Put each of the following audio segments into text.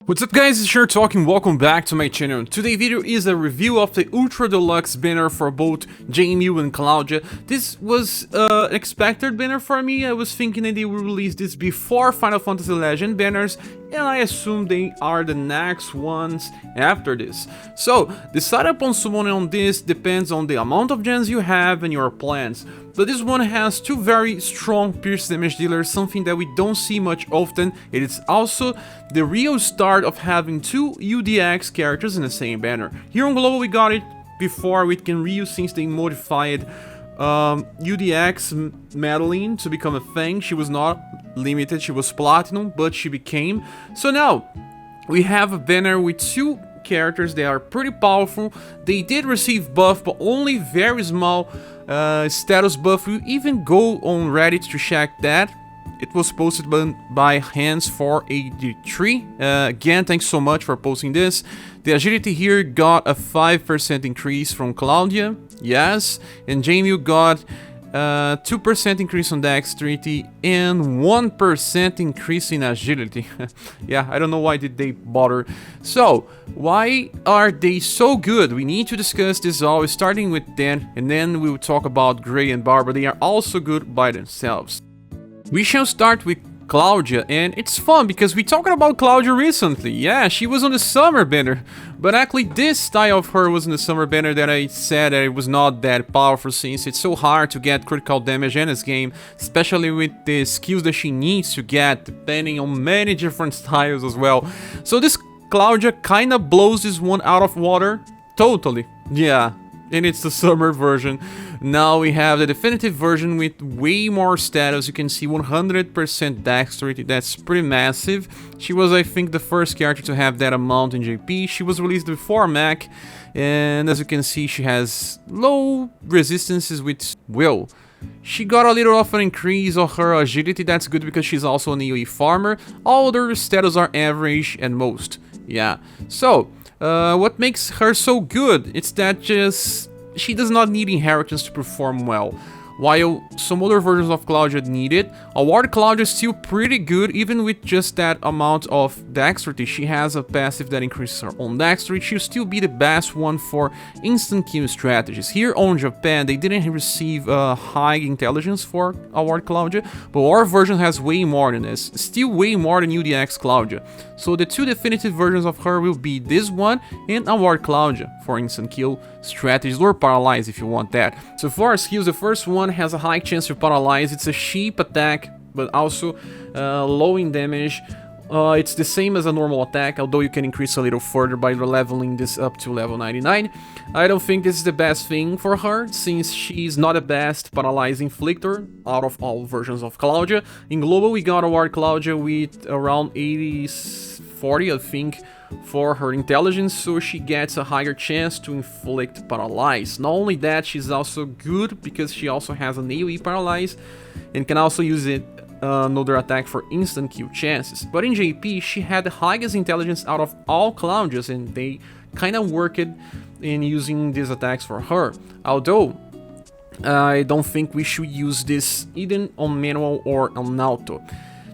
What's up guys, it's ScherBR, welcome back to my channel. Today's video is a review of the Ultra Deluxe banner for both Jamil and Claudia. This was an expected banner for me. I was thinking that they will release this before Final Fantasy Legend banners, and I assume they are the next ones after this. So, the setup on summoning on this depends on the amount of gens you have and your plans. But this one has two very strong pierce damage dealers, something that we don't see much often. It is also the real start of having two UDX characters in the same banner. Here on Global we got it before we can reuse since they modified UDX Madeline to become a thing. She was not limited, she was platinum, but she became. So now we have a banner with two characters. They are pretty powerful. They did receive buff, but only very small status buff. We even go on Reddit to check that. It was posted by Hands483. Again, thanks so much for posting this. The agility here got a 5% increase from Claudia, yes, and Jamil got 2% increase on dexterity and 1% increase in agility. Yeah, I don't know why did they bother. So, why are they so good? We need to discuss this all, starting with Dan, and then we'll talk about Gray and Barbara. They are also good by themselves. We shall start with Claudia, and it's fun because we talked about Claudia recently. Yeah, she was on the summer banner, but actually this style of her was in the summer banner that I said that it was not that powerful since it's so hard to get critical damage in this game, especially with the skills that she needs to get, depending on many different styles as well. So this Claudia kinda blows this one out of water, totally, yeah. And it's the summer version. Now we have the definitive version with way more status. You can see 100% dexterity. That's pretty massive. She was, I think, the first character to have that amount in JP. She was released before Mac, and as you can see, she has low resistances with Will. She got a little of an increase of her agility. That's good because she's also an AoE farmer. All other status are average and most. Yeah. So, what makes her so good? It's that she does not need inheritance to perform well. While some other versions of Claudia need it, Award Claudia is still pretty good even with just that amount of dexterity. She has a passive that increases her own dexterity. She'll still be the best one for instant kill strategies. Here on Japan, they didn't receive high intelligence for Award Claudia, but our version has way more than this. Still way more than UDX Claudia. So the two definitive versions of her will be this one and Award Claudia for instant kill strategies, or paralyze if you want that. So for our skills, the first one has a high chance to paralyze. It's a sheep attack, but also low in damage. It's the same as a normal attack, although you can increase a little further by leveling this up to level 99. I don't think this is the best thing for her, since she's not the best paralyze inflictor out of all versions of Claudia. In Global, we got Award Claudia with around 80-40, I think, for her intelligence, so she gets a higher chance to inflict paralyze. Not only that, she's also good because she also has an AoE paralyze and can also use it another attack for instant kill chances. But in JP, she had the highest intelligence out of all Claudias, and they kind of worked in using these attacks for her. Although I don't think we should use this even on manual or on auto.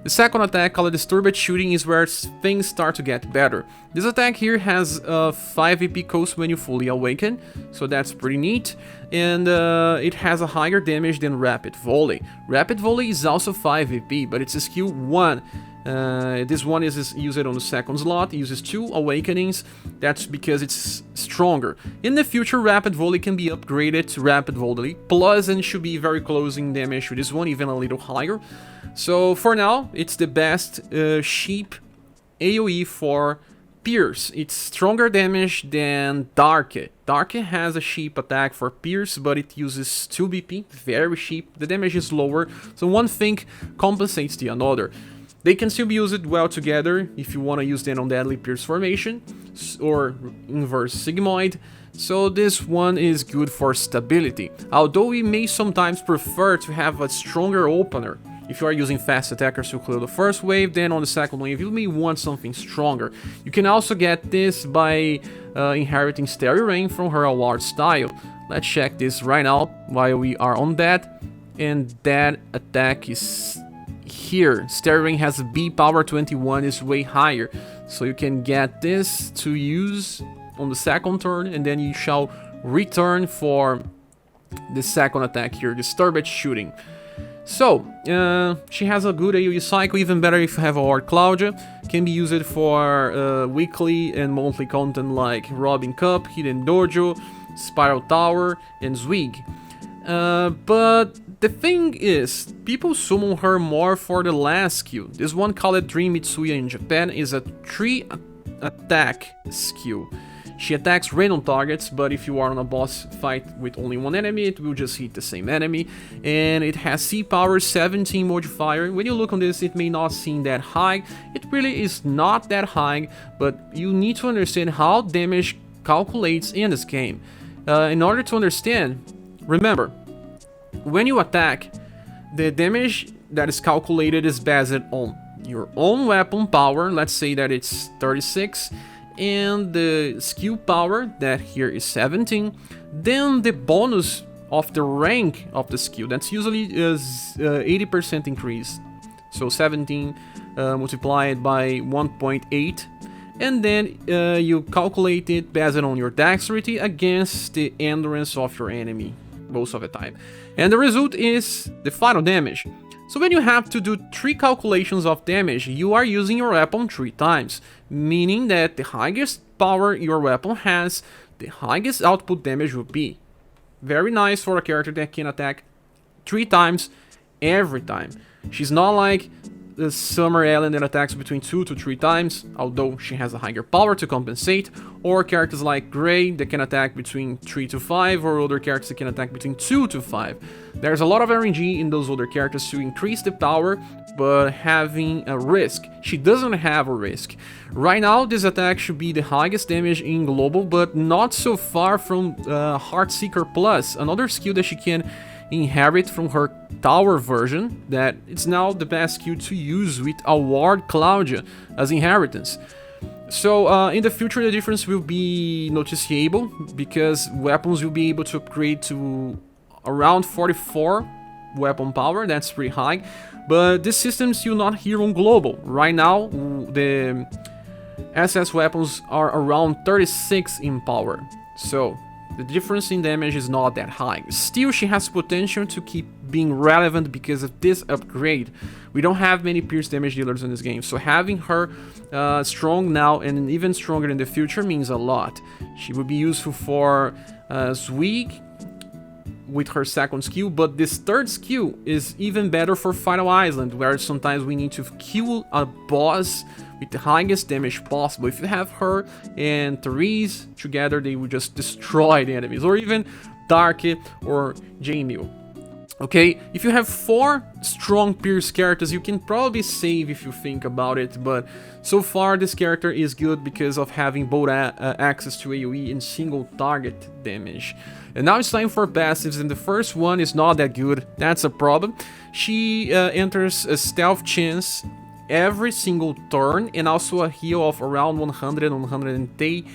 The second attack, called Disturbed Shooting, is where things start to get better. This attack here has 5 AP cost when you fully awaken, so that's pretty neat. And it has a higher damage than Rapid Volley. Rapid Volley is also 5 AP, but it's a skill 1. This one is used on the second slot, it uses 2 awakenings. That's because it's stronger. In the future, Rapid Volley can be upgraded to Rapid Volley Plus and should be very close in damage to this one, even a little higher. So for now, it's the best sheep AoE for Pierce. It's stronger damage than Darke. Darke has a sheep attack for Pierce, but it uses 2 BP, very cheap. The damage is lower, so one thing compensates the another. They can still be used well together if you want to use them on Deadly Pierce formation or Inverse Sigmoid. So this one is good for stability, although we may sometimes prefer to have a stronger opener. If you are using fast attackers to clear the first wave, then on the second wave you may want something stronger. You can also get this by inheriting Stereo Rain from her award style. Let's check this right now while we are on that. And that attack is here, Sterling has a B power 21, is way higher. So you can get this to use on the second turn, and then you shall return for the second attack here, Disturbed Shooting. So, she has a good AoE cycle, even better if you have a Lord Claudia. Can be used for weekly and monthly content like Robin Cup, Hidden Dojo, Spiral Tower, and Zwig. But the thing is, people summon her more for the last skill. This one called Dream Mitsuya in Japan is a 3 attack skill. She attacks random targets, but if you are on a boss fight with only one enemy, it will just hit the same enemy. And it has C power 17 modifier. When you look on this, it may not seem that high. It really is not that high, but you need to understand how damage calculates in this game. In order to understand, remember, when you attack, the damage that is calculated is based on your own weapon power. Let's say that it's 36. And the skill power, that here is 17, then the bonus of the rank of the skill, that's usually is 80% increase, so 17 multiplied by 1.8, and then you calculate it based on your dexterity against the endurance of your enemy most of the time, and the result is the final damage. So when you have to do 3 calculations of damage, you are using your weapon 3 times, meaning that the highest power your weapon has, the highest output damage will be. Very nice for a character that can attack 3 times every time. She's not like the Summer Ellen that attacks between 2 to 3 times, although she has a higher power to compensate, or characters like Grey that can attack between 3 to 5, or other characters that can attack between 2 to 5. There's a lot of RNG in those other characters to increase the power, but having a risk. She doesn't have a risk. Right now, this attack should be the highest damage in global, but not so far from Heartseeker Plus, another skill that she can inherit from her tower version, that it's now the best skill to use with Award Claudia as inheritance. So in the future the difference will be noticeable, because weapons will be able to upgrade to around 44 weapon power. That's pretty high, but this system is still not here on global. Right now the SS weapons are around 36 in power, so the difference in damage is not that high. Still, she has potential to keep being relevant because of this upgrade. We don't have many pierce damage dealers in this game, so having her strong now and even stronger in the future means a lot. She would be useful for Zwig with her second skill, but this third skill is even better for Final Island, where sometimes we need to kill a boss with the highest damage possible. If you have her and Therese together, they will just destroy the enemies, or even Darky or Jamil. Okay, if you have 4 strong pierce characters, you can probably save if you think about it, but so far this character is good because of having both access to AoE and single target damage. And now it's time for passives, and the first one is not that good. That's a problem. She enters a stealth chance every single turn, and also a heal of around 110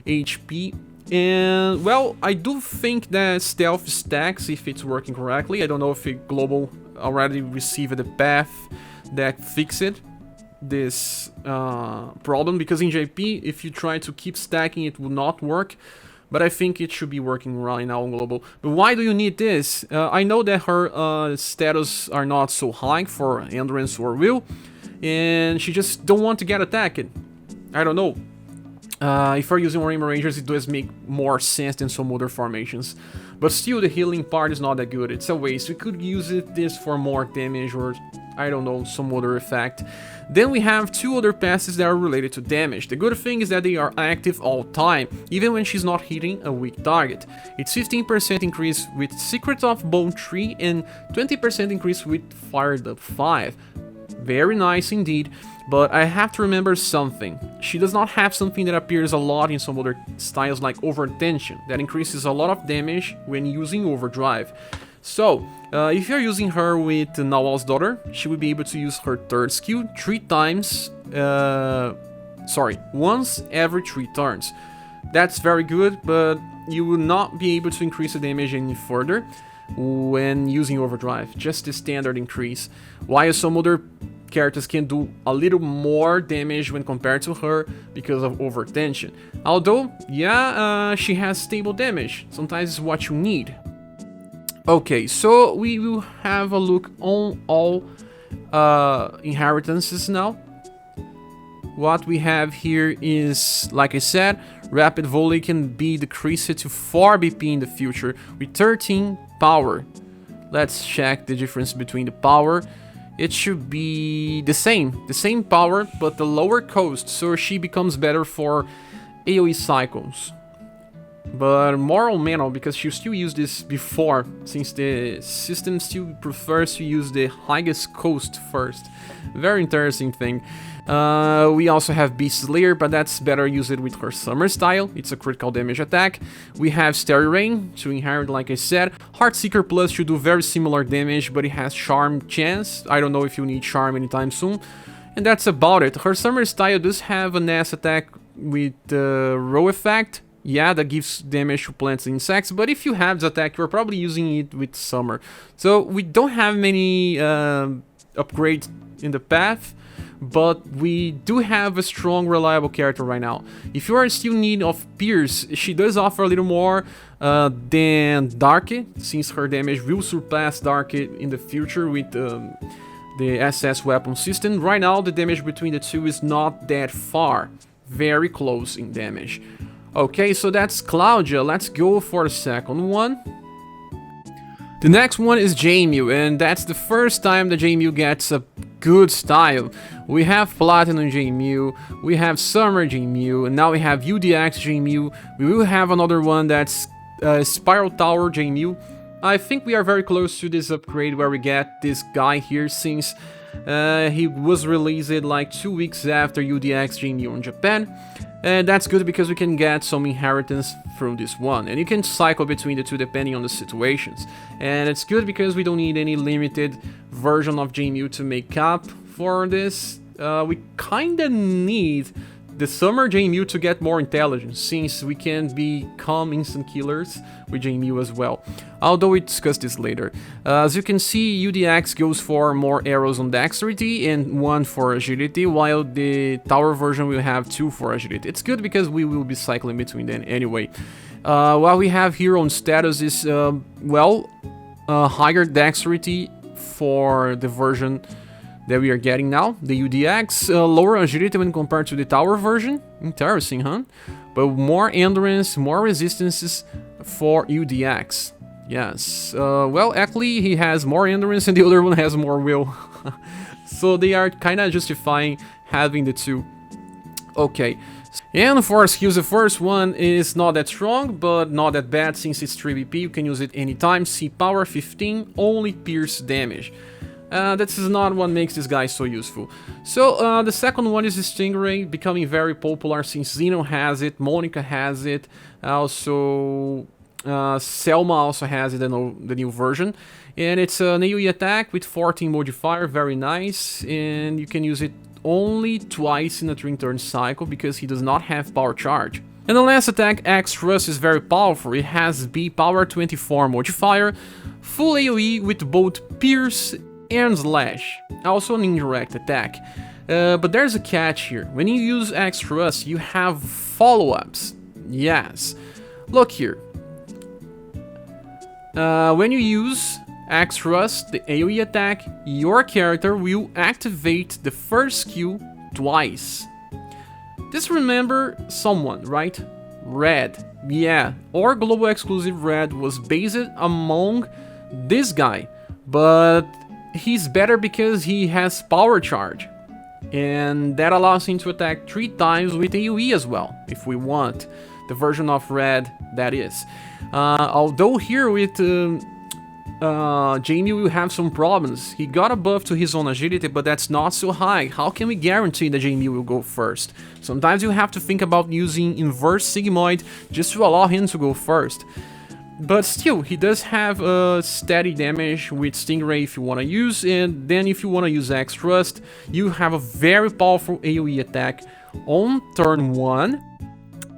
HP. And well, I do think that stealth stacks if it's working correctly. I don't know if global already received the path that fixed this problem, because in JP if you try to keep stacking it will not work, but I think it should be working right now on global. But why do you need this? I know that her status are not so high for endurance or will, and she just don't want to get attacked. I don't know. If you're using Rainbow Rangers, it does make more sense than some other formations. But still, the healing part is not that good. It's a waste. We could use this for more damage, or I don't know, some other effect. Then we have 2 other passes that are related to damage. The good thing is that they are active all time, even when she's not hitting a weak target. It's 15% increase with Secret of Bone 3 and 20% increase with Fired Up 5. Very nice indeed, but I have to remember something. She does not have something that appears a lot in some other styles like Overtension, that increases a lot of damage when using Overdrive. So, if you're using her with Nawal's daughter, she will be able to use her third skill 3 times, once every 3 turns. That's very good, but you will not be able to increase the damage any further. when using overdrive, just the standard increase, while some other characters can do a little more damage when compared to her because of overtension. Although, yeah, she has stable damage, sometimes it's what you need. Okay, so we will have a look on all inheritances now. What we have here is, like I said, rapid volley can be decreased to 4 BP in the future with 13 power. Let's check the difference between the power. It should be the same power, but the lower cost, so she becomes better for AoE cycles. But more on manual, because she'll still use this before, since the system still prefers to use the highest cost first. Very interesting thing. We also have Beast Slayer, but that's better used with her Summer style. It's a critical damage attack. We have Starry Rain to inherit, like I said. Heartseeker Plus should do very similar damage, but it has Charm chance. I don't know if you need Charm anytime soon. And that's about it. Her Summer style does have an S attack with the Row effect. Yeah, that gives damage to plants and insects, but if you have the attack, you're probably using it with Summer. So we don't have many upgrades in the path, but we do have a strong, reliable character right now. If you are still in need of Pierce, she does offer a little more than Darky, since her damage will surpass Darky in the future with the SS weapon system. Right now, the damage between the two is not that far, very close in damage. Okay, so that's Claudia. Let's go for the second one. The next one is Jamil, and that's the first time that Jamil gets a good style. We have Platinum Jamil, we have Summer Jamil, and now we have UDX Jamil. We will have another one that's Spiral Tower Jamil. I think we are very close to this upgrade where we get this guy here, since he was released like 2 weeks after UDX Jamil in Japan. And that's good because we can get some inheritance from this one, and you can cycle between the two depending on the situations. And it's good because we don't need any limited version of Jamil to make up for this. We kinda need the Summer Jamil to get more intelligence, since we can become instant killers with Jamil as well. Although we discuss this later. As you can see, UDX goes for more arrows on dexterity and 1 for agility, while the tower version will have 2 for agility. It's good because we will be cycling between them anyway. What we have here on status is, higher dexterity for the version that we are getting now, the UDX, lower agility when compared to the tower version. Interesting, huh? But more endurance, more resistances for UDX. Yes. Actually, he has more endurance and the other one has more will. So they are kind of justifying having the two. Okay. And for skills, the first one is not that strong, but not that bad since it's 3 BP. You can use it anytime. C power 15, only pierce damage. That is not what makes this guy so useful. So the second one is Stingray, becoming very popular since Xeno has it, Monica has it, also Selma also has it, the new version. And it's an AoE attack with 14 modifier, very nice, and you can use it only twice in a 3-turn cycle because he does not have power charge. And the last attack, X Thrust, is very powerful. It has B power 24 modifier, full AoE with both pierce and slash, also an indirect attack. But there's a catch here. When you use X Thrust, you have follow-ups. Yes. Look here. When you use X Thrust, the AoE attack, your character will activate the first skill twice. Just remember someone, right? Red. Yeah, our global exclusive Red was based among this guy, but he's better because he has power charge, and that allows him to attack 3 times with AoE as well, if we want. The version of Red, that is. Although here with Jamie will have some problems. He got a buff to his own agility, but that's not so high. How can we guarantee that Jamie will go first? Sometimes you have to think about using inverse sigmoid just to allow him to go first. But still, he does have steady damage with Stingray if you want to use, and then if you want to use X Thrust, you have a very powerful AoE attack on turn 1,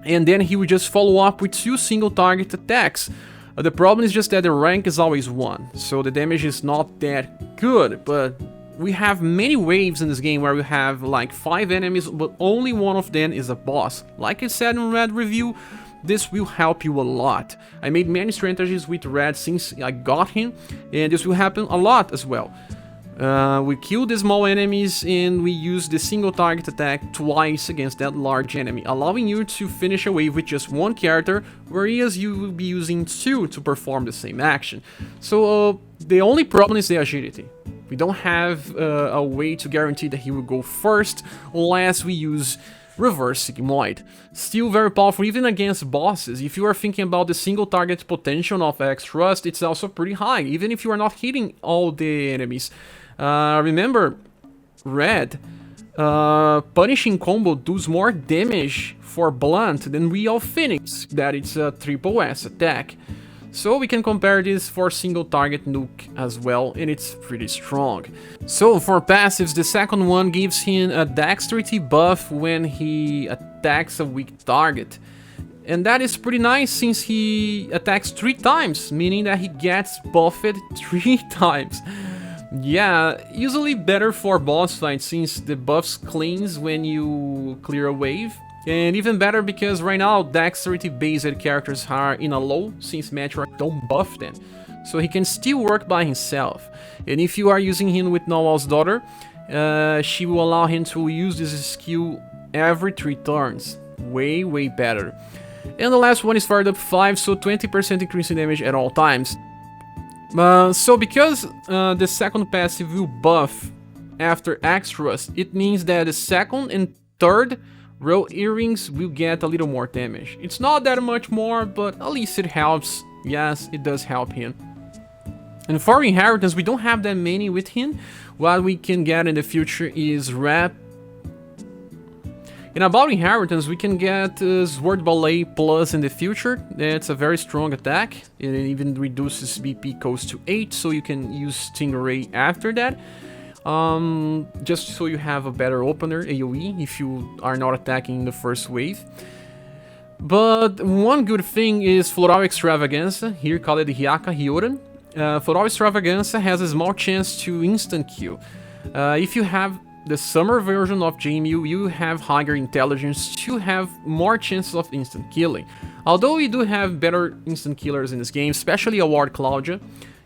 and then he will just follow up with 2 single target attacks. The problem is just that the rank is always 1, so the damage is not that good, but we have many waves in this game where we have like 5 enemies, but only one of them is a boss. Like I said in Red review, this will help you a lot. I made many strategies with Red since I got him, and this will happen a lot as well. We kill the small enemies and we use the single target attack twice against that large enemy, allowing you to finish a wave with just 1 character, whereas you will be using 2 to perform the same action. So the only problem is the agility. We don't have a way to guarantee that he will go first unless we use Reverse Sigmoid. Still very powerful even against bosses. If you are thinking about the single target potential of X Thrust, it's also pretty high, even if you are not hitting all the enemies. Remember, Red, Punishing Combo does more damage for Blunt than Real Phoenix, that it's a triple S attack. So we can compare this for single target nuke as well, and it's pretty strong. So for passives, the second one gives him a dexterity buff when he attacks a weak target. And that is pretty nice since he attacks 3 times, meaning that he gets buffed 3 times. Yeah, usually better for boss fights since the buffs cleans when you clear a wave. And even better because right now dexterity-based characters are in a low since Metroid don't buff them. So he can still work by himself. And if you are using him with Noel's daughter, she will allow him to use this skill every 3 turns. Way better. And the last one is fired up 5, so 20% increase in damage at all times. So because the second passive will buff after X Thrust, it means that the second and third row earrings will get a little more damage. It's not that much more, but at least it helps. Yes, it does help him. And for inheritance, we don't have that many with him. What we can get in the future is Rap. And about inheritance, we can get Sword Ballet Plus in the future. That's a very strong attack. It even reduces BP cost to 8, so you can use Stingray after that. Just so you have a better opener AoE if you are not attacking the first wave. But one good thing is Floral Extravaganza, here called Hyaka Hyoran. Floral Extravaganza has a small chance to instant kill. If you have the summer version of Jamil, you have higher intelligence to have more chances of instant killing. Although we do have better instant killers in this game, especially Award Claudia,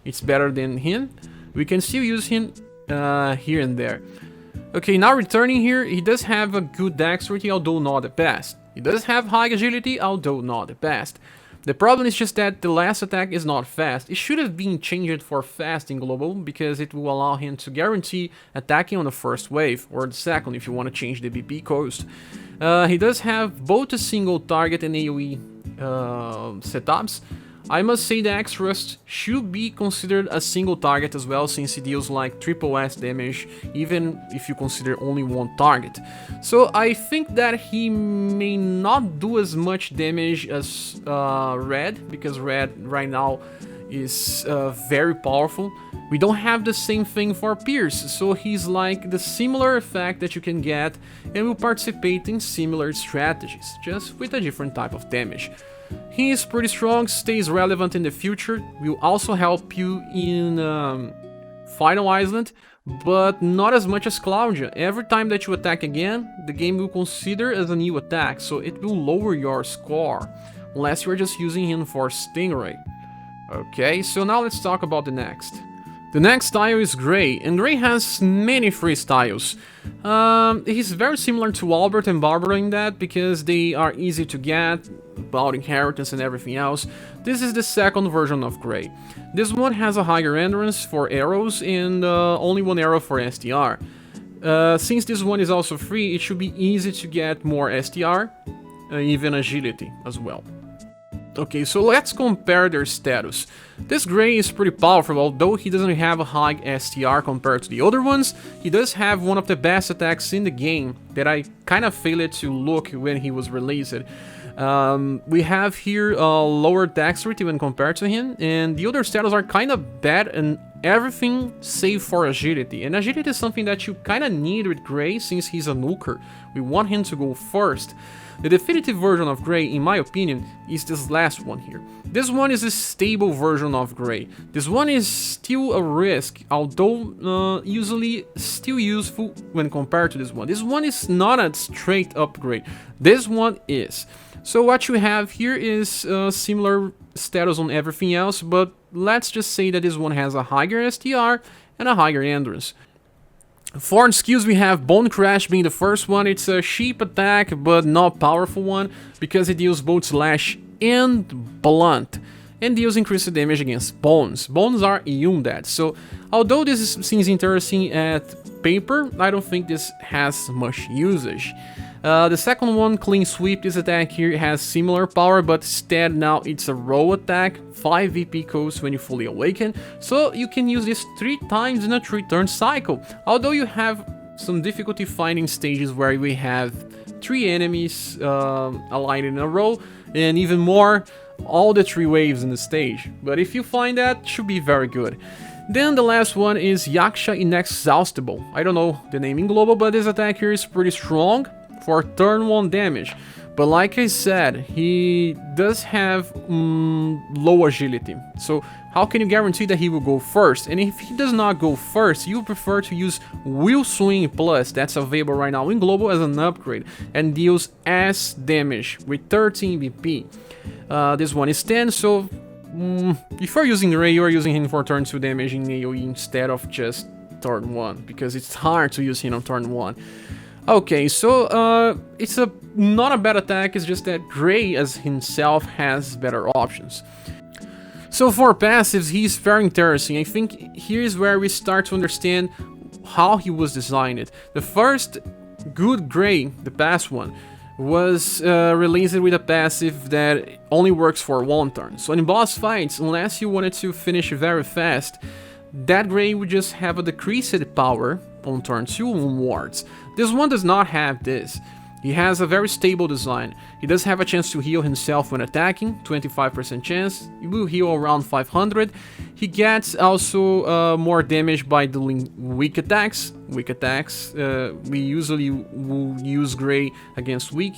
it's better than him. We can still use him here and there. Okay, now returning here, he does have a good dexterity, although not the best. He does have high agility, although not the best. The problem is just that the last attack is not fast. It should have been changed for fast in global, because it will allow him to guarantee attacking on the first wave, or the second if you want to change the BP cost. He does have both a single target and AoE setups. I must say that X Thrust should be considered a single target as well, since it deals like triple S damage, even if you consider only 1 target. So I think that he may not do as much damage as Red, because Red right now is very powerful. We don't have the same thing for Pierce, so he's like the similar effect that you can get and will participate in similar strategies, just with a different type of damage. He is pretty strong, stays relevant in the future, will also help you in Final Island, but not as much as Claudia. Every time that you attack again, the game will consider as a new attack, so it will lower your score, unless you're just using him for Stingray. Okay, so now let's talk about the next. The next style is Gray, and Gray has many free styles. He's very similar to Albert and Barbara in that, because they are easy to get, about inheritance and everything else. This is the second version of Gray. This one has a higher endurance for arrows and only 1 arrow for STR. Since this one is also free, it should be easy to get more STR, even agility as well. Okay, so let's compare their status. This Gray is pretty powerful, although he doesn't have a high STR compared to the other ones. He does have one of the best attacks in the game that I kind of failed to look when he was released. We have here a lower dexterity when compared to him, and the other status are kind of bad and everything save for agility. And agility is something that you kinda need with Gray since he's a nuker. We want him to go first. The definitive version of Gray, in my opinion, is this last one here. This one is a stable version of Gray. This one is still a risk, although usually still useful when compared to this one. This one is not a straight upgrade. This one is. So what you have here is similar status on everything else, but let's just say that this one has a higher STR and a higher endurance. For skills, we have Bone Crash being the first one. It's a cheap attack, but not powerful one, because it deals both slash and blunt, and deals increased damage against bones. Bones are undead, so although this seems interesting at paper, I don't think this has much usage. The second one, Clean Sweep, this attack here has similar power, but instead now it's a roll attack, 5 VP cost when you fully awaken, so you can use this 3 times in a 3-turn cycle. Although you have some difficulty finding stages where we have 3 enemies aligned in a row, and even more, all the 3 waves in the stage. But if you find that, it should be very good. Then the last one is Yaksha Inexhaustible. I don't know the name in global, but this attack here is pretty strong for turn 1 damage, but like I said, he does have low agility, so how can you guarantee that he will go first? And if he does not go first, you prefer to use Will Swing Plus, that's available right now in global as an upgrade, and deals S damage with 13 BP. This one is 10, so if you're using Ray, you are using him for turn 2 damage in AoE instead of just turn 1, because it's hard to use him on turn 1. Okay, so it's not a bad attack, it's just that Gray as himself has better options. So for passives, he's very interesting. I think here is where we start to understand how he was designed. The first good Gray, the past one, was released with a passive that only works for 1 turn. So in boss fights, unless you wanted to finish very fast, that Gray would just have a decreased power on turn 2 onwards. This one does not have this. He has a very stable design. He does have a chance to heal himself when attacking, 25% chance. He will heal around 500. He gets also more damage by doing weak attacks. We usually will use Gray against weak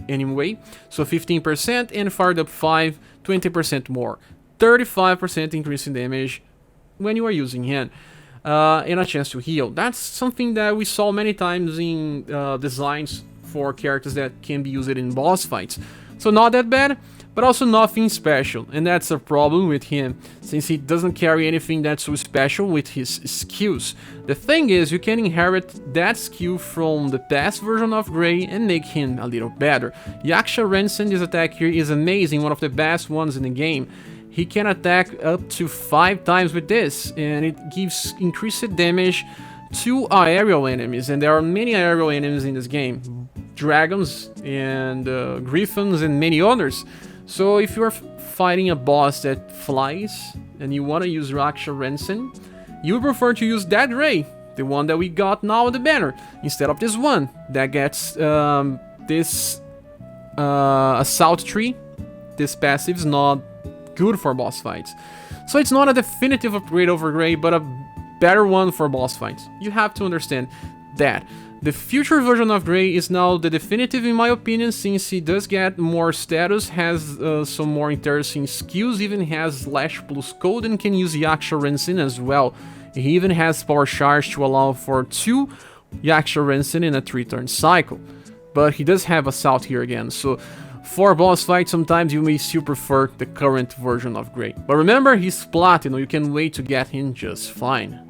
anyway. So 15% and fired up 5, 20% more. 35% increase in damage when you are using him. And a chance to heal. That's something that we saw many times in designs for characters that can be used in boss fights. So not that bad, but also nothing special. And that's a problem with him, since he doesn't carry anything that's so special with his skills. The thing is, you can inherit that skill from the past version of Gray and make him a little better. Yaksha Ransom, this attack here is amazing, one of the best ones in the game. He can attack up to 5 times with this, and it gives increased damage to aerial enemies, and there are many aerial enemies in this game. Dragons and griffins and many others. So if you're fighting a boss that flies and you want to use Yaksha Ransom, you prefer to use that Ray, the one that we got now in the banner, instead of this one that gets this Assault Tree. This passive is not good for boss fights. So it's not a definitive upgrade over Gray, but a better one for boss fights. You have to understand that. The future version of Gray is now the definitive in my opinion, since he does get more status, has some more interesting skills, even has Slash plus code and can use Yaksha Ransom as well. He even has Power Charge to allow for 2 Yaksha Ransom in a 3-turn cycle. But he does have Assault here again, so for boss fights, sometimes you may still prefer the current version of Gray. But remember, he's Platinum, you can wait to get him just fine.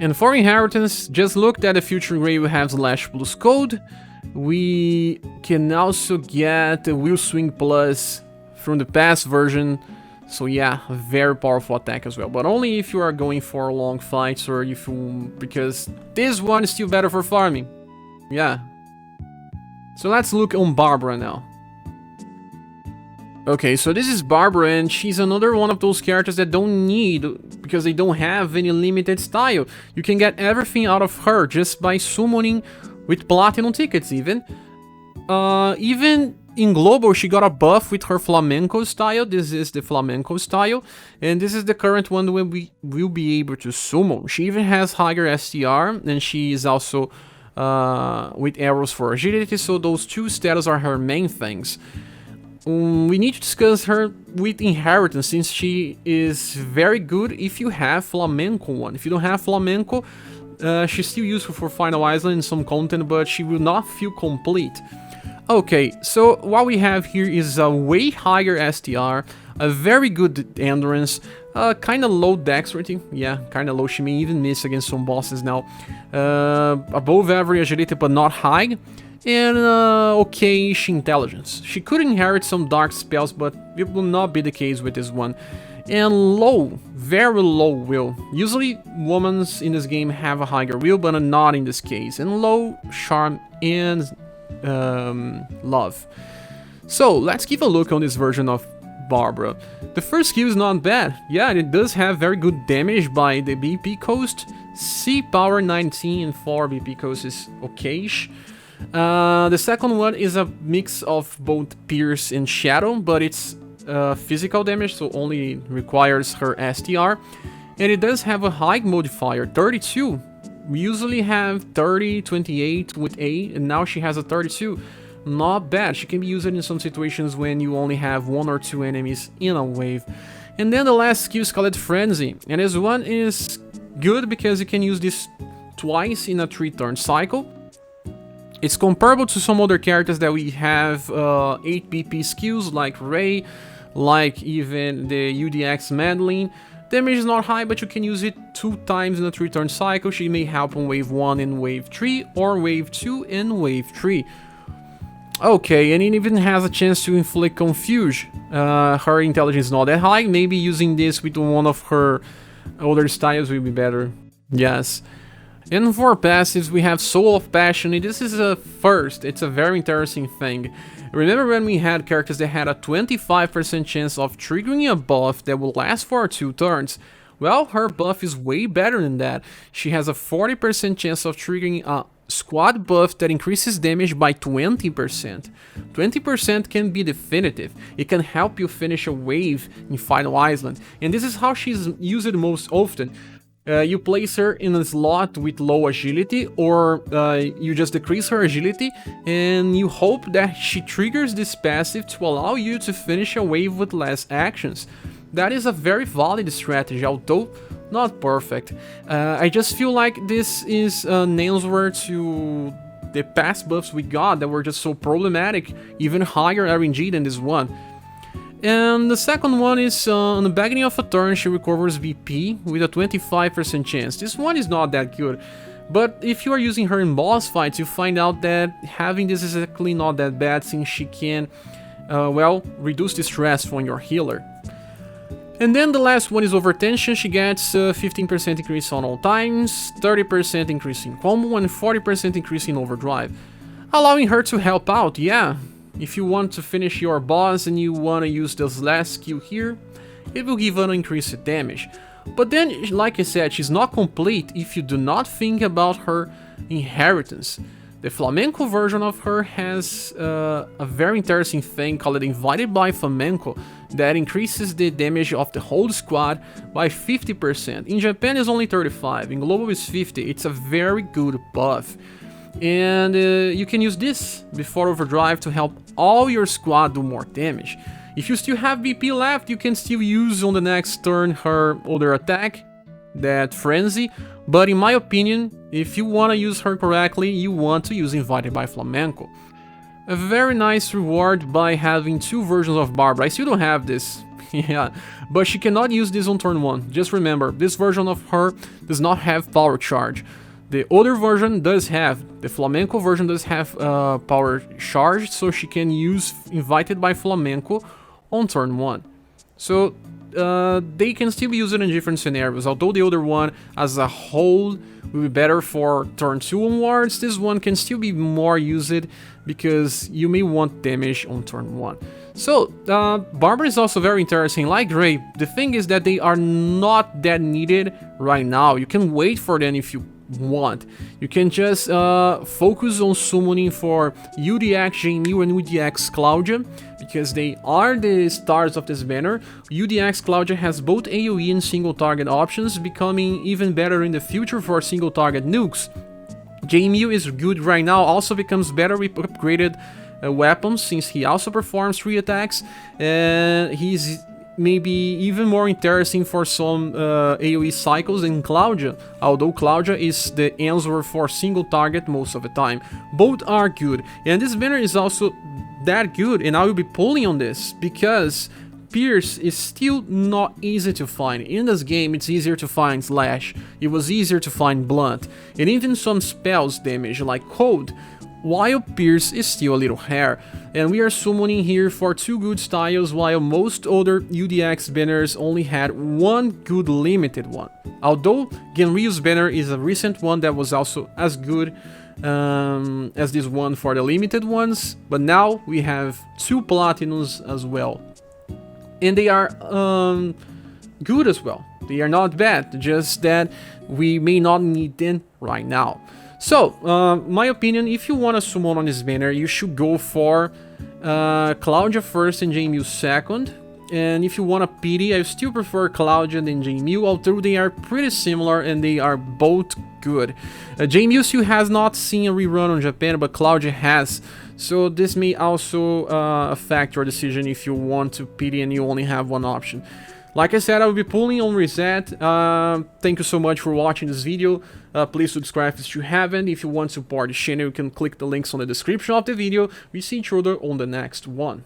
And for inheritance, just look that the future Gray will have Slash plus code. We can also get a Will Swing Plus from the past version. So yeah, a very powerful attack as well. But only if you are going for long fights or if you... because this one is still better for farming. Yeah. So let's look on Barbara now. Okay, so this is Barbara, and she's another one of those characters that don't need, because they don't have any limited style. You can get everything out of her just by summoning with platinum tickets even. Even in global, she got a buff with her flamenco style. This is the flamenco style, and this is the current one where we will be able to summon. She even has higher STR, and she is also with arrows for agility, so those two status are her main things. We need to discuss her with inheritance, since she is very good if you have flamenco one. If you don't have flamenco, she's still useful for Final Island and some content, but she will not feel complete. Okay, so what we have here is a way higher STR, a very good endurance, kinda low dexterity, yeah, kinda low, she may even miss against some bosses now, above average agility but not high, and okay-ish intelligence. She could inherit some dark spells, but it will not be the case with this one. And low, very low will. Usually women in this game have a higher will, but not in this case. And low charm and love. So let's give a look on this version of Barbara. The first skill is not bad. Yeah, it does have very good damage by the BP cost. C power 19 and 4 BP cost is okayish. The second one is a mix of both Pierce and Shadow, but it's physical damage, so only requires her STR. And it does have a height modifier, 32. We usually have 30, 28 with A, and now she has a 32. Not bad. She can be used in some situations when you only have 1 or 2 enemies in a wave. And then the last skill is called Frenzy, and this one is good because you can use this twice in a 3-turn cycle. It's comparable to some other characters that we have 8 BP skills like Ray, like even the UDX Madeline. Damage is not high, but you can use it 2 times in a 3-turn cycle. She may help on wave 1 and wave 3, or wave 2 and wave 3. Okay, and it even has a chance to inflict confusion. Her intelligence is not that high. Maybe using this with one of her other styles will be better. Yes. And for passives, we have Soul of Passion, and this is a first. It's a very interesting thing. Remember when we had characters that had a 25% chance of triggering a buff that will last for 2 turns? Well, her buff is way better than that. She has a 40% chance of triggering a squad buff that increases damage by 20%. 20% can be definitive. It can help you finish a wave in Final Island, and this is how she's used most often. You place her in a slot with low agility, or you just decrease her agility, and you hope that she triggers this passive to allow you to finish a wave with less actions. That is a very valid strategy, although not perfect. I just feel like this is an answer to the past buffs we got that were just so problematic, even higher RNG than this one. And the second one is, on the beginning of a turn, she recovers BP with a 25% chance. This one is not that good, but if you are using her in boss fights, you find out that having this is actually not that bad, since she can, well, reduce the stress from your healer. And then the last one is Overtension. She gets 15% increase on all times, 30% increase in combo, and 40% increase in overdrive, allowing her to help out, yeah. If you want to finish your boss and you want to use this last skill here, it will give an increased damage. But then, like I said, she's not complete if you do not think about her inheritance. The flamenco version of her has a very interesting thing called Invited by Flamenco that increases the damage of the whole squad by 50%. In Japan it's only 35, in global it's 50. It's a very good buff. And you can use this before overdrive to help all your squad do more damage. If you still have BP left, you can still use on the next turn her other attack, that Frenzy, but in my opinion, if you want to use her correctly, you want to use Invited by Flamenco. A very nice reward by having 2 versions of Barbara. I still don't have this, yeah, but she cannot use this on turn 1. Just remember, this version of her does not have power charge. The other version does have, the Flamenco version does have power charge, so she can use Invited by Flamenco on turn 1. So they can still be used in different scenarios, although the other one as a whole will be better for turn 2 onwards. This one can still be more used because you may want damage on turn 1. So, Barbara is also very interesting, like Ray. The thing is that they are not that needed right now. You can wait for them if you want. You can just focus on summoning for UDX Jamil and UDX Claudia, because they are the stars of this banner. UDX Claudia has both AoE and single target options, becoming even better in the future for single target nukes. Jamil is good right now, also becomes better with upgraded weapons, since he also performs 3 attacks, and he's maybe even more interesting for some AoE cycles than Claudia, although Claudia is the answer for single target most of the time. Both are good, and this banner is also that good, and I will be pulling on this because Pierce is still not easy to find. In this game, it's easier to find Slash, it was easier to find Blunt, and even some spells damage like Cold, while Pierce is still a little rare. And we are summoning here for 2 good styles, while most other UDX banners only had 1 good limited one. Although Genryu's banner is a recent one that was also as good as this one for the limited ones, but now we have 2 Platinums as well. And they are good as well. They are not bad, just that we may not need them right now. So, my opinion, if you want to summon on this banner, you should go for Claudia first and Jamil second. And if you want a pity, I still prefer Claudia than Jamil, although they are pretty similar and they are both good. Jamil still has not seen a rerun on Japan, but Claudia has. So this may also affect your decision if you want to pity and you only have one option. Like I said, I will be pulling on reset. Thank you so much for watching this video. Please subscribe if you haven't. If you want to support the channel, you can click the links on the description of the video. We see each other on the next one.